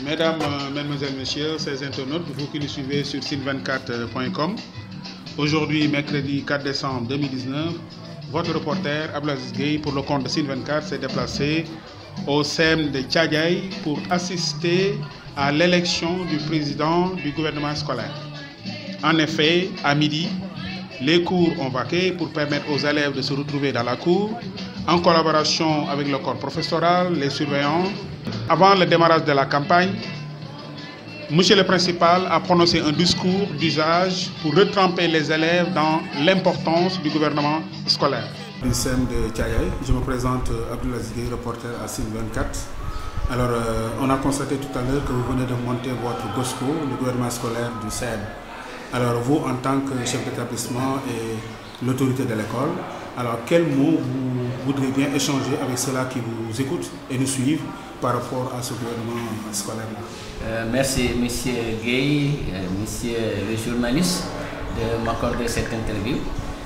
Mesdames, Mesdemoiselles, Messieurs, ces internautes, vous qui nous suivez sur site24.com, aujourd'hui, mercredi 4 décembre 2019, votre reporter Abdelaziz Gueye pour le compte de Site24 s'est déplacé au CEM de Thiadiaye pour assister à l'élection du président du gouvernement scolaire. En effet, à midi, les cours ont vaqué pour permettre aux élèves de se retrouver dans la cour en collaboration avec le corps professoral, les surveillants. Avant le démarrage de la campagne, Monsieur le Principal a prononcé un discours d'usage pour retremper les élèves dans l'importance du gouvernement scolaire. Du CEM de Thiadiaye, je me présente Abdelaziz Gueye, reporter à Site24. Alors, on a constaté tout à l'heure que vous venez de monter votre GOSCO, le gouvernement scolaire du CEM. Alors, vous, en tant que chef d'établissement et l'autorité de l'école, alors quels mots vous voudriez bien échanger avec ceux-là qui vous écoutent et nous suivent par rapport à ce gouvernement scolaire-là? Merci, monsieur Gueye, monsieur le journaliste, de m'accorder cette interview.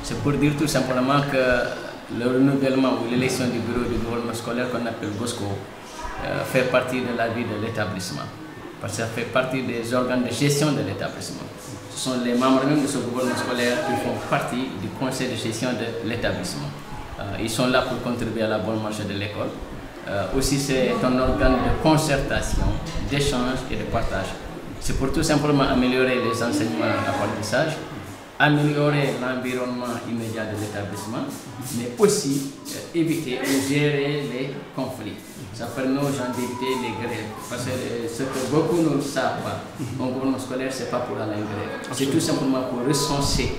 C'est pour dire tout simplement que le renouvellement ou l'élection du bureau du gouvernement scolaire qu'on appelle GOSCO fait partie de la vie de l'établissement. Parce que ça fait partie des organes de gestion de l'établissement. Ce sont les membres même de ce gouvernement scolaire qui font partie du conseil de gestion de l'établissement. Ils sont là pour contribuer à la bonne marche de l'école. Aussi, c'est un organe de concertation, d'échange et de partage. C'est pour tout simplement améliorer les enseignements d'apprentissage, améliorer l'environnement immédiat de l'établissement, mais aussi éviter ou gérer les conflits. Ça permet aux gens d'éviter les grèves. Parce que ce que beaucoup ne savent pas, un gouvernement scolaire, ce n'est pas pour aller en grève. C'est tout simplement pour recenser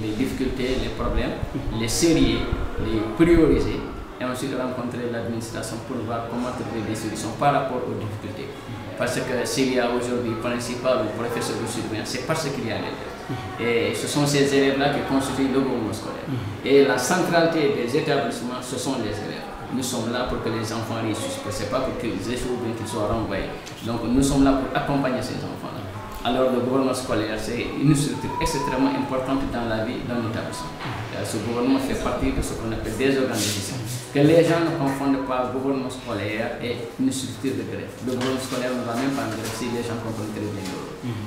les difficultés, les problèmes, les sérieux, les prioriser et ensuite rencontrer l'administration pour voir comment trouver des solutions par rapport aux difficultés. Parce que s'il y a aujourd'hui principal ou professeur de surveillance, c'est parce qu'il y a l'élève. Et ce sont ces élèves-là qui constituent le gouvernement scolaire. Et la centralité des établissements, ce sont les élèves. Nous sommes là pour que les enfants réussissent, ce n'est pas pour qu'ils échouent ou bien qu'ils soient renvoyés. Donc nous sommes là pour accompagner ces enfants-là. Alors le gouvernement scolaire, c'est une structure extrêmement importante dans la vie d'un établissement. Ce gouvernement fait partie de ce qu'on appelle des organisations. Que les gens ne confondent pas le gouvernement scolaire et une structure de grève. Le gouvernement scolaire ne va même pas en grève si les gens comprennent très bien.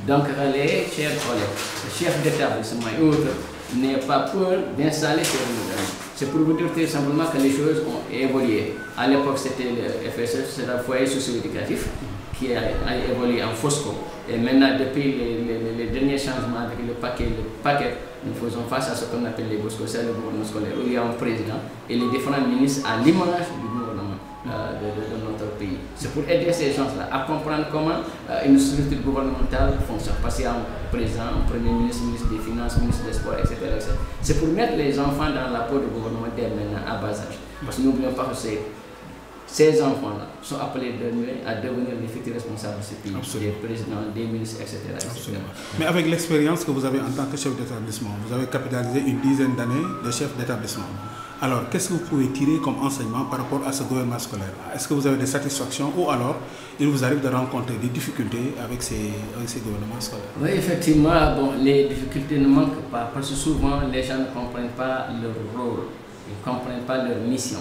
Donc les chers collègues, les chefs d'établissement et autres, n'ayez pas peur d'installer ce gouvernement. C'est pour vous dire tout simplement que les choses ont évolué. À l'époque, c'était le FSF, c'est le foyer socio-éducatif, qui a évolué en FOSCO. Et maintenant, depuis les derniers changements avec le paquet, nous faisons face à ce qu'on appelle les GOSCO, c'est le gouvernement scolaire, où il y a un président et les différents ministres à l'image du gouvernement de notre pays. C'est pour aider ces gens-là à comprendre comment une structure gouvernementale fonctionne. Parce qu'il y a un président, un premier ministre, ministre des Finances, ministre des Sports, etc. C'est pour mettre les enfants dans la peau du gouvernement dès maintenant à bas âge. Parce que n'oublions pas que ces enfants-là sont appelés à devenir les futurs responsables de ce pays, des présidents, des ministres, etc. Mais avec l'expérience que vous avez en tant que chef d'établissement, vous avez capitalisé une dizaine d'années de chef d'établissement. Alors, qu'est-ce que vous pouvez tirer comme enseignement par rapport à ce gouvernement scolaire? Est-ce que vous avez des satisfactions ou alors il vous arrive de rencontrer des difficultés avec ces gouvernements scolaires? Oui, effectivement, bon, les difficultés ne manquent pas parce que souvent les gens ne comprennent pas leur rôle, ils ne comprennent pas leur mission.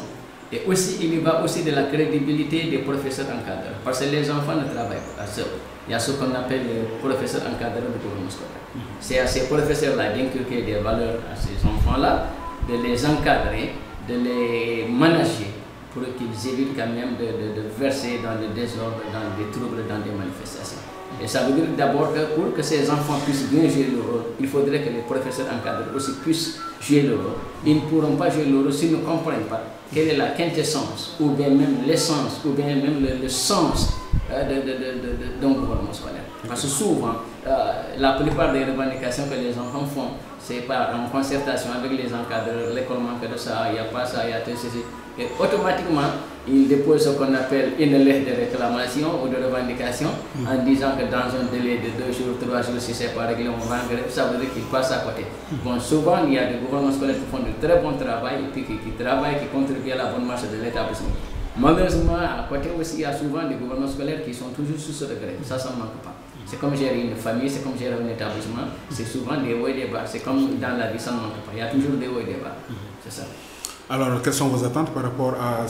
Et aussi, il y va aussi de la crédibilité des professeurs encadreurs. Parce que les enfants ne travaillent pas seuls. Il y a ce qu'on appelle les professeurs encadreurs du gouvernement scolaire. C'est à ces professeurs-là d'inculquer des valeurs à ces enfants-là, de les encadrer, de les manager pour qu'ils évitent quand même de verser dans le désordre, dans des troubles, dans des manifestations. Et ça veut dire d'abord que pour que ces enfants puissent bien jouer leur rôle, il faudrait que les professeurs encadreurs aussi puissent jouer leur rôle. Ils ne pourront pas jouer leur rôle s'ils ne comprennent pas quelle est la quintessence, ou bien même l'essence, ou bien même le sens d'un gouvernement scolaire. Parce que souvent, la plupart des revendications que les enfants font, c'est en concertation avec les encadreurs, l'école manque de ça, il n'y a pas ça, il y a tout ceci. Et automatiquement, ils déposent ce qu'on appelle une lettre de réclamation ou de revendication en disant que dans un délai de 2 jours, 3 jours, si ce n'est pas réglé, on va en grève, ça veut dire qu'ils passent à côté. Bon, souvent, il y a des gouvernements scolaires qui font de très bon travail et puis qui travaillent, qui contribuent à la bonne marche de l'établissement. Malheureusement, à côté aussi, il y a souvent des gouvernements scolaires qui sont toujours sous ce degré. Ça ne manque pas. C'est comme gérer une famille, c'est comme gérer un établissement. C'est souvent des hauts et des bas. C'est comme dans la vie, ça ne manque pas. Il y a toujours des hauts et des bas. C'est ça. Alors, quelles sont vos attentes par rapport à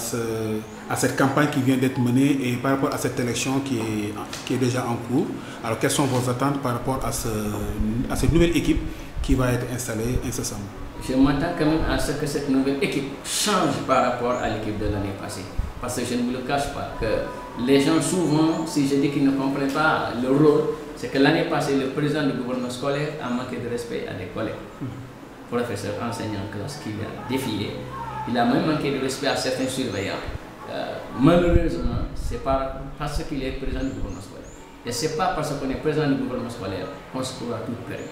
cette campagne qui vient d'être menée et par rapport à cette élection qui est déjà en cours? Alors, quelles sont vos attentes par rapport à cette nouvelle équipe qui va être installée incessamment? Je m'attends quand même à ce que cette nouvelle équipe change par rapport à l'équipe de l'année passée. Parce que je ne vous le cache pas, que les gens souvent, si je dis qu'ils ne comprennent pas le rôle, c'est que l'année passée, le président du gouvernement scolaire a manqué de respect à des collègues, professeurs, enseignants, classe, qui a défié. Il a même manqué de respect à certains surveillants. Malheureusement, c'est parce qu'il est président du gouvernement scolaire. Et ce n'est pas parce qu'on est président du gouvernement scolaire qu'on se pourra tout permis.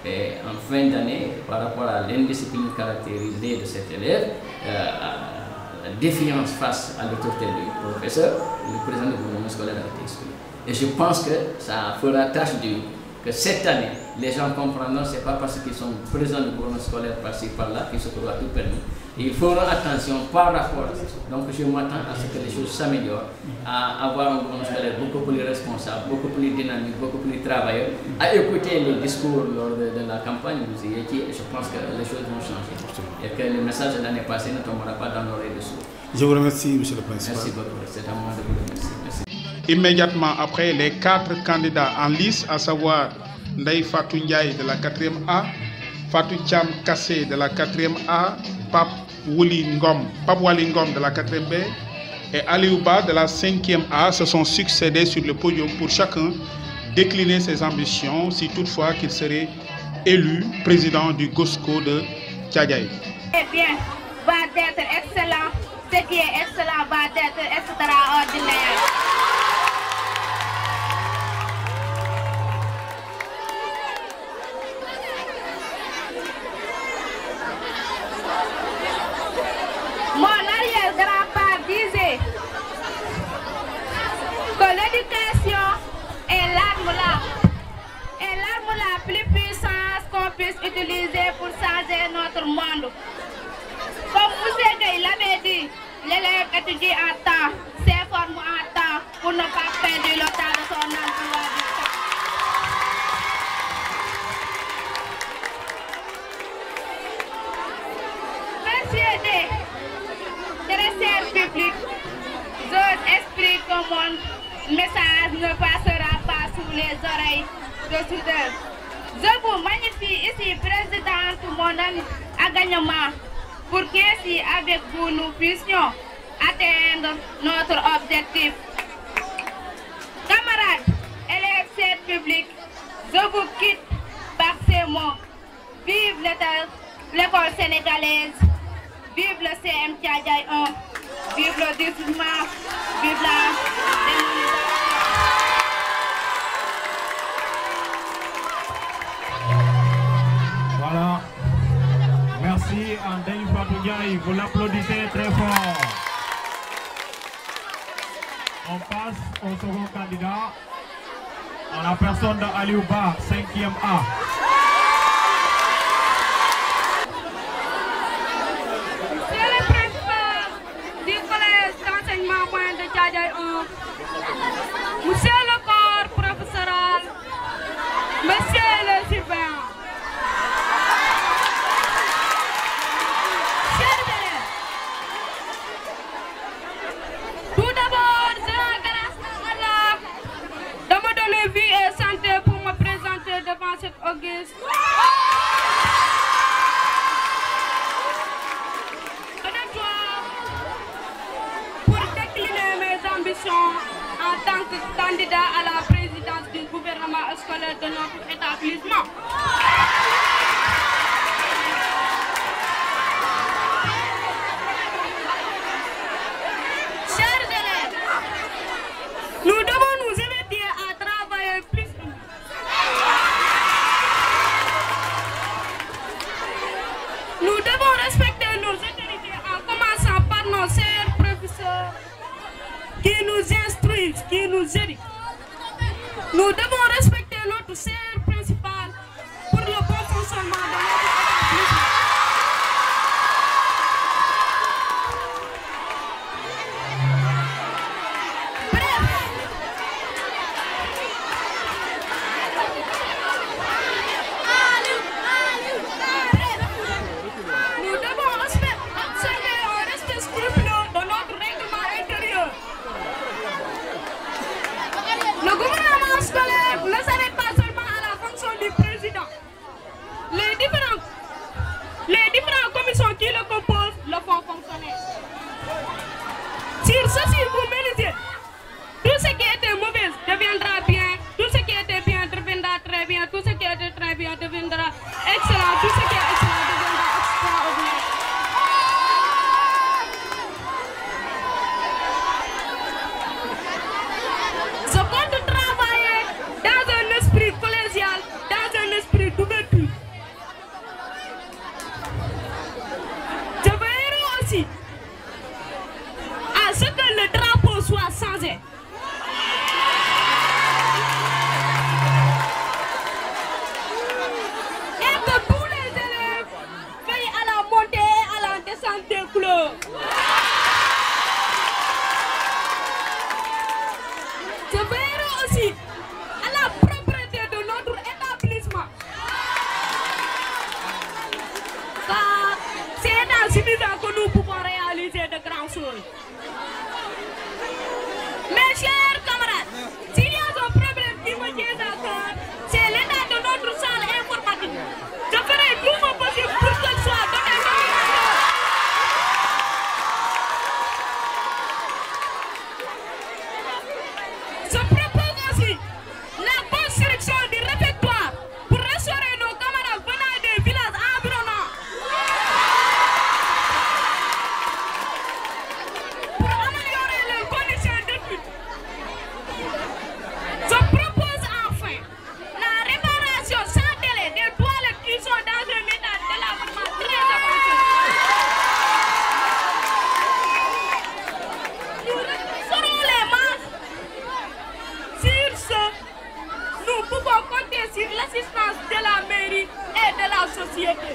Et en fin d'année, par rapport à l'indiscipline caractérisée de cet élève, la défiance face à l'autorité du professeur, le président du gouvernement scolaire a été exclu. Et je pense que ça fera tâche d'huile, que cette année, les gens comprendront, ce n'est pas parce qu'ils sont présidents du gouvernement scolaire par-ci par-là qu'ils se pourra tout permis. Et ils feront attention par rapport à ça. Donc je m'attends à ce que les choses s'améliorent, à avoir un gouvernement scolaire beaucoup plus responsable, beaucoup plus dynamique, beaucoup plus travailleur, à écouter les discours lors de la campagne, et je pense que les choses vont changer. Et que le message de l'année passée ne tombera pas dans l'oreille de sourds. Je vous remercie, monsieur le principal. Merci beaucoup, c'est à moi de vous remercier. Merci. Immédiatement après, les 4 candidats en lice, à savoir Ndeye Fatou Ndiaye de la 4e A, Fatou Thiam Kassé de la 4e A, Pape Wali Ngom de la 4e B et Aliouba de la 5e A se sont succédés sur le podium pour chacun décliner ses ambitions si toutefois qu'il serait élu président du GOSCO de Thiadiaye. Eh bien, va être excellent. Ce qui est excellent va être extraordinaire. Mon arrière-grand-père disait que l'éducation est l'arme la plus puissante qu'on puisse utiliser pour changer notre monde. Comme M. Gueye l'avait dit, l'élève étudie en temps, s'informe en temps pour ne pas perdre le temps de son emploi du temps. Messieurs des directeurs publics, j'ose espérer que mon message ne passera pas sous les oreilles de soudeurs. Je vous magnifie ici, présidente, mon engagement, pour qu'ainsi avec vous nous puissions atteindre notre objectif. Camarades, élèves publics, je vous quitte par ces mots. Vive l'école sénégalaise, vive le CM Thiadiaye 1, vive le développement, vive la démonisation. Voilà. Merci à Ndeye Fatou Ndiaye, vous l'applaudissez très fort. On passe au second candidat, en la personne de Aliouba, 5e A. Monsieur le principal du collège d'enseignement moyen de Thiadiaye 1, monsieur le corps professoral, monsieur le surveillant, chers élèves, tout d'abord, je rends grâce à Allah de me donner vie et santé pour me présenter devant cette auguste. En tant que candidat à la présidence du gouvernement scolaire de notre établissement. Chers élèves, nous devons nous éveiller à travailler plus. Nous devons respecter nos autorités en commençant par nos chers professeurs qui nous instruisent, qui nous éduquent. Nous devons respecter notre cher principal pour le bon fonctionnement de notre établissement. Nous devons respecter pour ceci, vous méritez. Tout ce qui était mauvais deviendra bien. Tout ce qui était bien deviendra très bien. Tout ce qui était très bien deviendra excellent. Tout ce qui est excellent deviendra extraordinaire. Je compte travailler dans un esprit collégial, dans un esprit d'ouverture. Je veillerai aussi à ce que le drapeau soit changé. Et que tous les élèves veillent à la montée et à la descente des couleurs. Je veillerai aussi à la propreté de notre établissement. Car c'est insuffisant que nous pouvons réaliser de grandes choses. Mes chers camarades, s'il y a un problème qui me tient à cœur, c'est l'état de notre salle informatique. Je ferai tout mon possible pour qu'elle soit dotée de je propose aussi la construction du réfectoire pour restaurer nos camarades venant des villages environnants. Pour améliorer leurs conditions d'études. Je propose enfin la réparation sans délai des toilettes qui sont dans un état de lavement très avancé. Nous referons les manches. Sur ce, nous pouvons compter sur l'assistance de la mairie et de la société.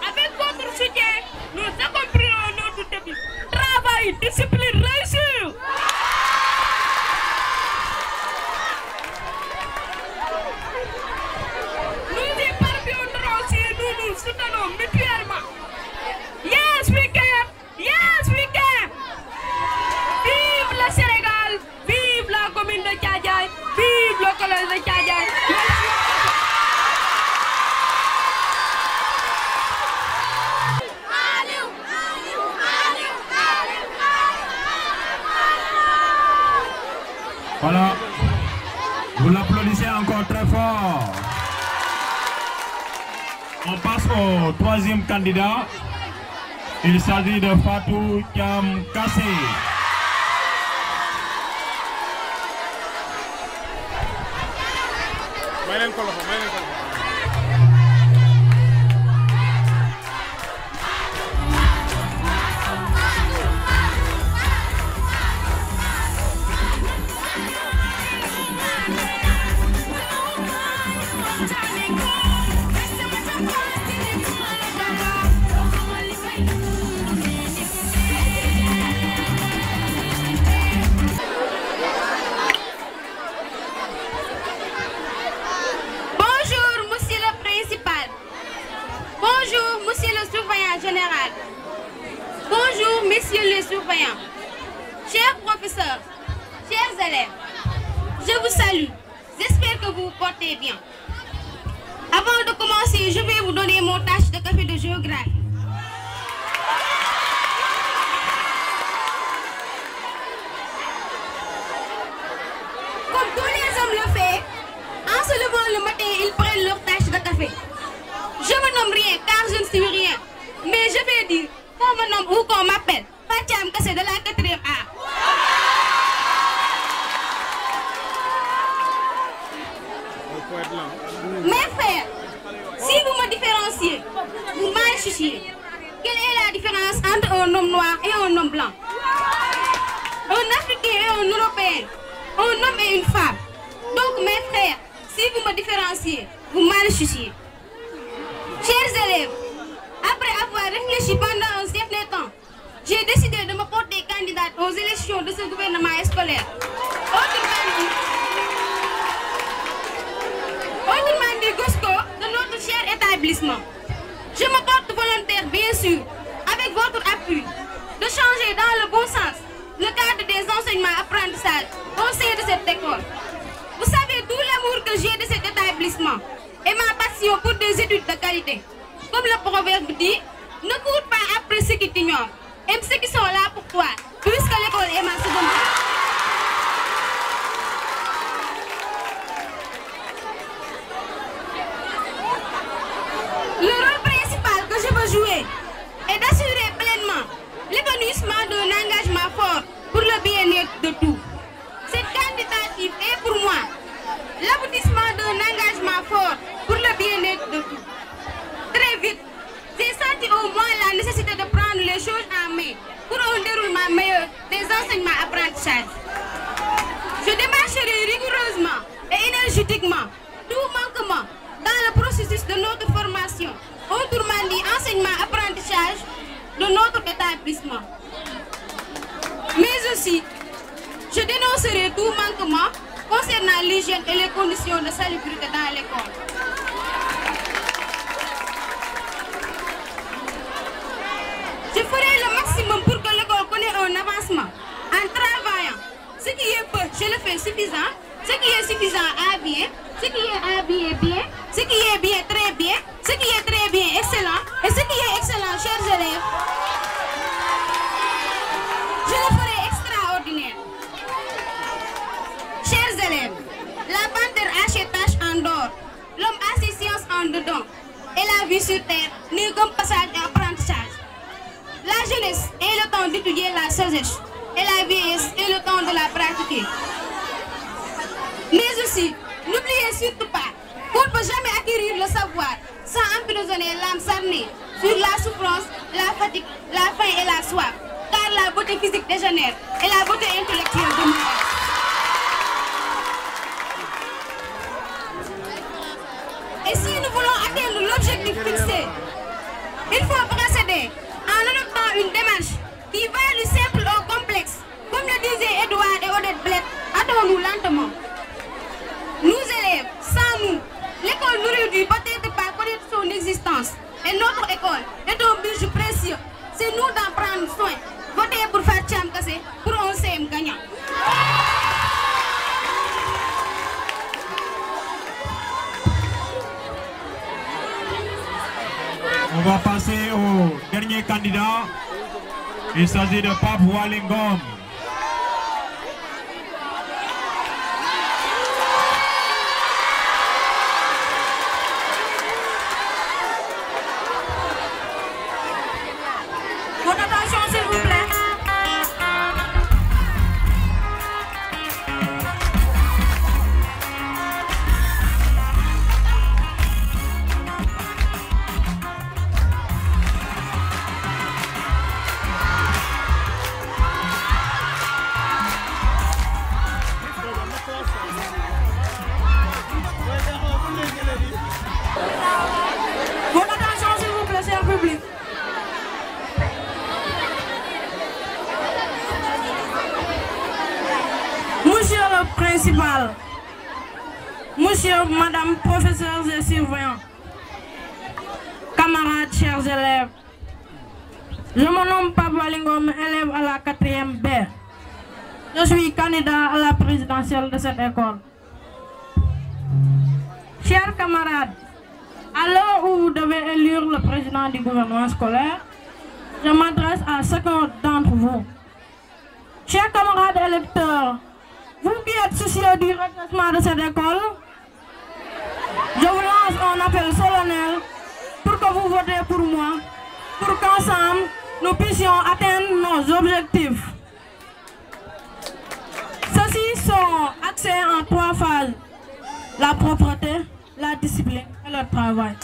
Avec votre soutien, nous accomplirons notre défi. Travail, discipline, réussite. Nous y parviendrons si nous nous soutenons mutuellement. Yes, we can! Yes, we can! Vive le Sénégal! Vive la commune de Thiadiaye! Vive le collège de Thiadiaye! Voilà. Vous l'applaudissez encore très fort. On passe au troisième candidat. Il s'agit de Fatou Thiam Kassé. Général. Bonjour, messieurs les surveillants. Chers professeurs, chers élèves, je vous salue. J'espère que vous vous portez bien. Avant de commencer, je vais vous donner mon tâche de café de géographie. Comme tous les hommes le font, en se levant le matin, ils prennent leur tâche de café. Je me nomme rien car je ne suis rien. Mais je vais dire qu'on me nomme ou qu'on m'appelle Fatou Thiam Kassé de la 4e A. Mes frères, si vous me différenciez, vous m'en fichez. Quelle est la différence entre un homme noir et un homme blanc? Un Africain et un Européen, un homme et une femme. Donc mes frères, si vous me différenciez, vous m'en fichez. Chers élèves, après avoir réfléchi pendant un certain temps, j'ai décidé de me porter candidate aux élections de ce gouvernement scolaire. Autrement dit, GOSCO, de notre cher établissement. Je me porte volontaire, bien sûr, avec votre appui, de changer dans le bon sens le cadre des enseignements apprentissages au sein de cette école. Vous savez tout l'amour que j'ai de cet établissement et ma passion pour des études de qualité. Comme le proverbe dit, ne cours pas après ce qui t'ignore, aime ceux qui sont là pour toi, puisque l'école est ma seconde vie. Le rôle principal que je veux jouer est d'assurer pleinement l'épanouissement d'un engagement fort pour le bien-être de tous. Cette candidature est pour moi l'aboutissement d'un engagement fort pour le bien-être de tous. Très vite, j'ai senti au moins la nécessité de prendre les choses en main pour un déroulement meilleur des enseignements apprentissages. Je démarcherai rigoureusement et énergétiquement tout manquement dans le processus de notre formation, autrement dit enseignement-apprentissage de notre établissement. Mais aussi, je dénoncerai tout manquement concernant l'hygiène et les conditions de salubrité dans l'école. Je ferai le maximum pour que l'école connaisse un avancement en travaillant. Ce qui est peu, je le fais suffisant. Ce qui est suffisant à bien, ce qui est à bien, ce qui est bien, très bien, ce qui est très bien, excellent, et ce qui est excellent, chers élèves, je le ferai extraordinaire. Chers élèves, la panthère a ses tâches en dehors, l'homme a ses sciences en dedans, et la vie sur terre n'est qu'un passage et apprentissage. La jeunesse est le temps d'étudier la sagesse, et la vieillesse est le temps de la pratiquer. Mais aussi, n'oubliez surtout pas qu'on ne peut jamais acquérir le savoir sans emprisonner l'âme sarnée sur la souffrance, la fatigue, la faim et la soif, car la beauté physique dégénère et la beauté intellectuelle demeure. Et si nous voulons atteindre l'objectif fixé, il faut procéder en adoptant une démarche qui va du simple au complexe. Comme le disaient Edouard et Odette Bled, attendons-nous lentement. Nous élèves, sans nous, l'école n'aurait dû peut-être pas connaître son existence. Et notre école est un budget précieux. C'est nous d'en prendre soin. Votez pour faire Tcham-Kassé pour un CM gagnant. On va passer au dernier candidat. Il s'agit de Pape Walingom. Votre attention, s'il vous plaît. Votre attention, s'il vous plaît, cher public. Monsieur le principal, monsieur, madame, professeurs et surveillants, camarades, chers élèves, je me nomme Pape Walingom, élève à la 4e B. Je suis candidat à la présidentielle de cette école. Chers camarades, à l'heure où vous devez élire le président du gouvernement scolaire, je m'adresse à chacun d'entre vous. Chers camarades électeurs, vous qui êtes soucieux du redressement de cette école, je vous lance un appel solennel pour que vous votez pour moi, pour qu'ensemble, nous puissions atteindre nos objectifs. Ceux-ci sont axés en 3 phases: la propreté, la discipline et le travail.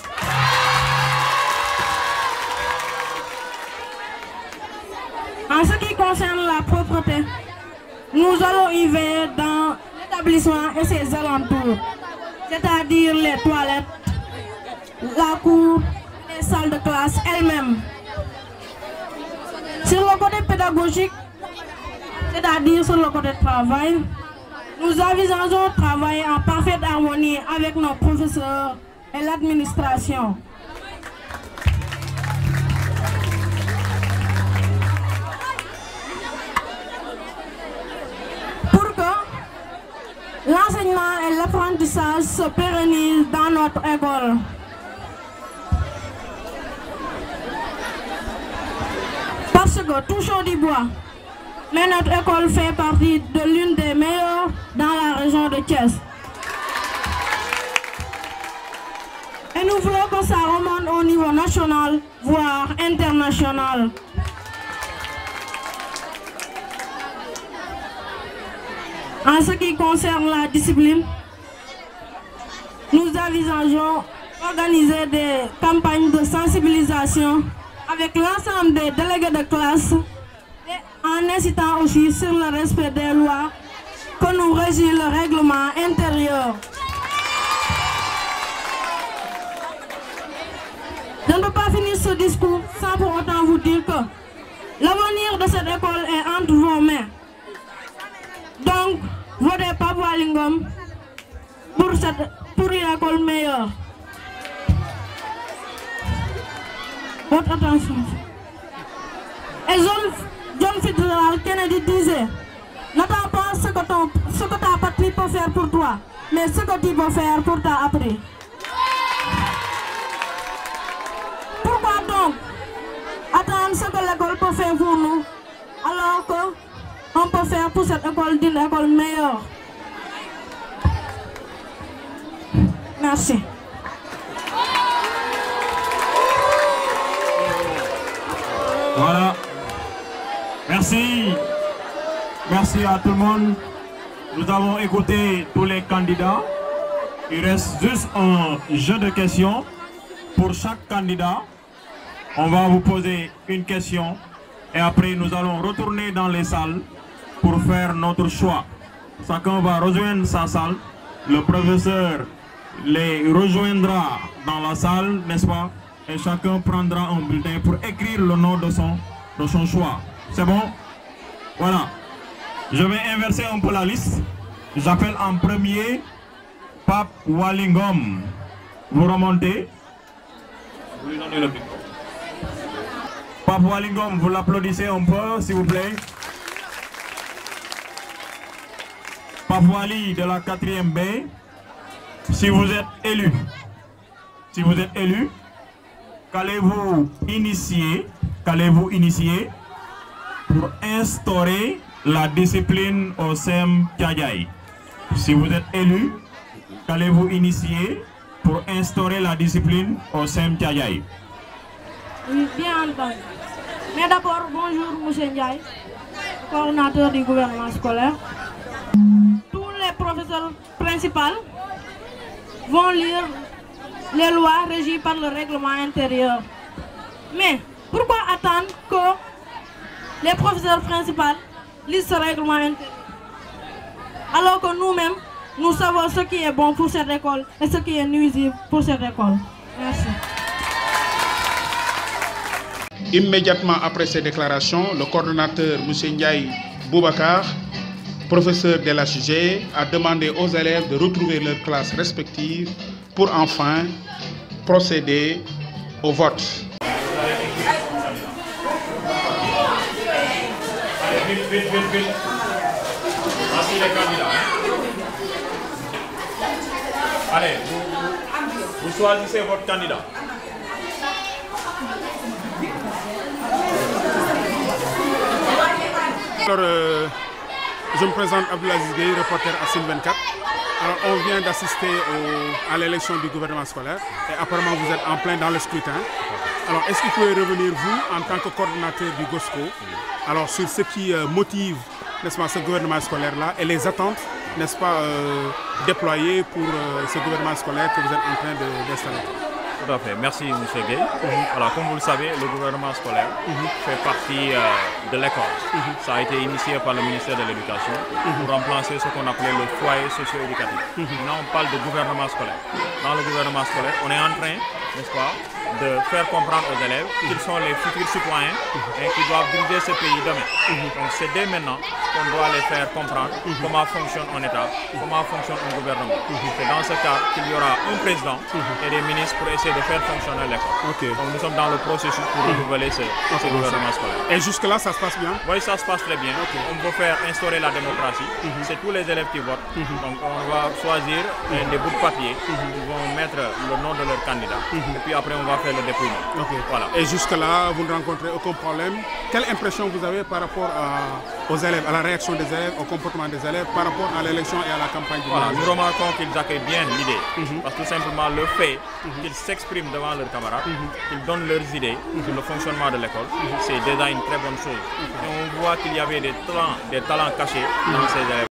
En ce qui concerne la propreté, nous allons y veiller dans l'établissement et ses alentours, c'est-à-dire les toilettes, la cour, les salles de classe elles-mêmes. Sur le côté pédagogique, c'est-à-dire sur le côté travail, nous envisageons de travailler en parfaite harmonie avec nos professeurs et l'administration. Pour que l'enseignement et l'apprentissage se pérennisent dans notre école. Parce que que touchons du bois. Mais notre école fait partie de l'une des meilleures dans la région de Thiès. Et nous voulons que ça remonte au niveau national, voire international. En ce qui concerne la discipline, nous envisageons organiser des campagnes de sensibilisation avec l'ensemble des délégués de classe et en incitant aussi sur le respect des lois que nous régit le règlement intérieur. Je ne peux pas finir ce discours sans pour autant vous dire que l'avenir de cette école est entre vos mains. Donc, votez Pape Waly Ngom pour une école meilleure. Votre attention. Et John Fitzgerald Kennedy disait, n'attends pas ce que ta patrie peut faire pour toi, mais ce que tu peux faire pour ta après. Pourquoi donc attendre ce que l'école peut faire pour nous, alors qu'on peut faire pour cette école d'une école meilleure? Merci. Voilà. Merci. Merci à tout le monde. Nous avons écouté tous les candidats. Il reste juste un jeu de questions. Pour chaque candidat, on va vous poser une question. Et après, nous allons retourner dans les salles pour faire notre choix. Chacun va rejoindre sa salle. Le professeur les rejoindra dans la salle, n'est-ce pas? Et chacun prendra un bulletin pour écrire le nom de son choix. C'est bon? Voilà. Je vais inverser un peu la liste. J'appelle en premier Pape Waly Ngom. Vous remontez. Vous lui donnez le micro. Pape Waly Ngom, vous l'applaudissez un peu, s'il vous plaît. Pape Waly de la 4e B. Si vous êtes élu, qu'allez-vous initier pour instaurer la discipline au CEM Thiadiaye? Si vous êtes élu, qu'allez-vous initier pour instaurer la discipline au CEM Thiadiaye? Oui, bien entendu. Mais d'abord, bonjour M. Ndiaye, coordinateur du gouvernement scolaire. Tous les professeurs principaux vont lire les lois régies par le règlement intérieur. Mais pourquoi attendre que les professeurs principaux lisent ce règlement intérieur, alors que nous-mêmes, nous savons ce qui est bon pour cette école et ce qui est nuisible pour cette école? Merci. Immédiatement après ces déclarations, le coordonnateur M. Ndiaye Boubacar, professeur de l'HG, a demandé aux élèves de retrouver leurs classes respectives pour enfin procéder au vote. Vite. Voici les candidats. Allez, vous choisissez votre candidat. Alors, je me présente Abdelaziz Gueye, reporter à Sine 24. Alors, on vient d'assister à l'élection du gouvernement scolaire et apparemment vous êtes en plein dans le scrutin. Alors, est-ce que vous pouvez revenir, vous, en tant que coordonnateur du GOSCO, alors sur ce qui motive, n'est-ce pas, ce gouvernement scolaire-là et les attentes, n'est-ce pas, déployées pour ce gouvernement scolaire que vous êtes en train d'installer? Tout à fait. Merci, M. Gueye. Alors, comme vous le savez, le gouvernement scolaire fait partie de l'école. Ça a été initié par le ministère de l'Éducation pour remplacer ce qu'on appelait le foyer socio-éducatif. Maintenant, on parle de gouvernement scolaire. Dans le gouvernement scolaire, on est en train, n'est-ce pas, de faire comprendre aux élèves qu'ils sont les futurs citoyens et qu'ils doivent diriger ce pays demain. Donc, c'est dès maintenant qu'on doit les faire comprendre comment fonctionne un État, comment fonctionne un gouvernement. C'est dans ce cas qu'il y aura un président et des ministres pour essayer de faire fonctionner l'école. Donc nous sommes dans le processus pour renouveler ce gouvernement scolaire. Et jusque-là, ça se passe bien? Oui, ça se passe très bien. On veut faire instaurer la démocratie. C'est tous les élèves qui votent. Donc on va choisir des bouts de papier qui vont mettre le nom de leur candidat. Et puis après, on va fait le dépouillement. Ok. Voilà. Et jusque-là, vous ne rencontrez aucun problème. Quelle impression vous avez par rapport aux élèves, à la réaction des élèves, au comportement des élèves, par rapport à l'élection et à la campagne du Voilà, village? nous remarquons qu'ils accueillent bien l'idée. Parce que tout simplement le fait qu'ils s'expriment devant leurs camarades, qu'ils donnent leurs idées sur le fonctionnement de l'école, c'est déjà une très bonne chose. Et on voit qu'il y avait des talents cachés dans ces élèves.